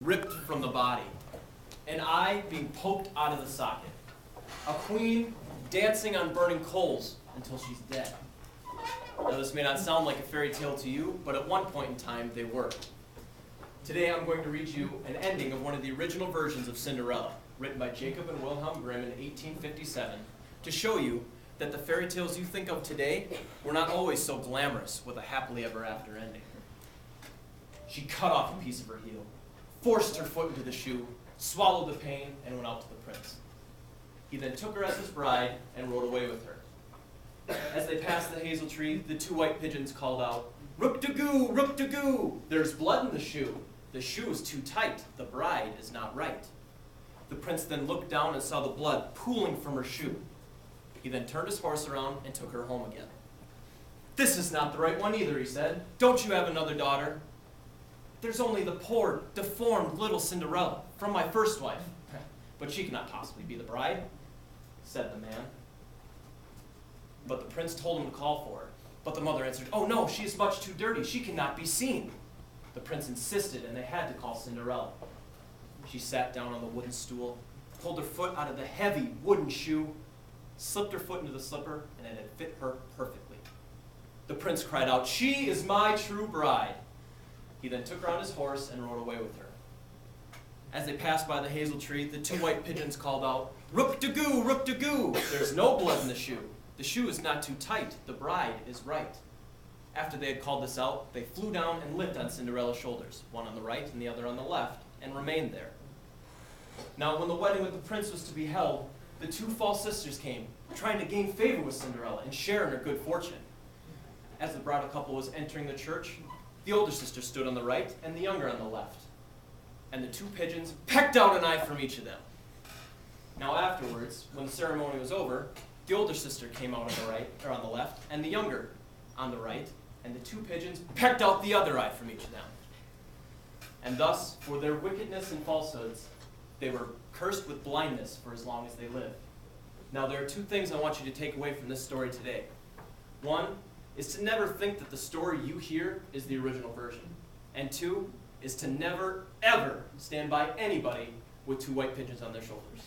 ripped from the body, an eye being poked out of the socket, a queen dancing on burning coals until she's dead. Now this may not sound like a fairy tale to you, but at one point in time they were. Today I'm going to read you an ending of one of the original versions of Cinderella, written by Jacob and Wilhelm Grimm in 1857, to show you that the fairy tales you think of today were not always so glamorous with a happily ever after ending. She cut off a piece of her heel, forced her foot into the shoe, swallowed the pain, and went out to the prince. He then took her as his bride and rode away with her. As they passed the hazel tree, the two white pigeons called out, "Rook-de-goo, rook-de-goo, there's blood in the shoe. The shoe is too tight, the bride is not right." The prince then looked down and saw the blood pooling from her shoe. He then turned his horse around and took her home again. "This is not the right one either," he said. "Don't you have another daughter?" "There's only the poor, deformed little Cinderella from my first wife. But she cannot possibly be the bride," said the man. But the prince told him to call for her. But the mother answered, "Oh no, she is much too dirty. She cannot be seen." The prince insisted, and they had to call Cinderella. She sat down on the wooden stool, pulled her foot out of the heavy wooden shoe, slipped her foot into the slipper, and it had fit her perfectly. The prince cried out, "She is my true bride." He then took her on his horse and rode away with her. As they passed by the hazel tree, the two white pigeons called out, "Rook-de-goo, rook-de-goo, there's no blood in the shoe. The shoe is not too tight, the bride is right." After they had called this out, they flew down and lit on Cinderella's shoulders, one on the right and the other on the left, and remained there. Now when the wedding with the prince was to be held, the two false sisters came, trying to gain favor with Cinderella and share in her good fortune. As the bridal couple was entering the church, the older sister stood on the right and the younger on the left. And the two pigeons pecked out an eye from each of them. Now afterwards, when the ceremony was over, the older sister came out on the right, or on the left, and the younger on the right, and the two pigeons pecked out the other eye from each of them. And thus, for their wickedness and falsehoods, they were cursed with blindness for as long as they lived. Now there are two things I want you to take away from this story today. One is to never think that the story you hear is the original version. And two is to never, ever stand by anybody with two white pigeons on their shoulders.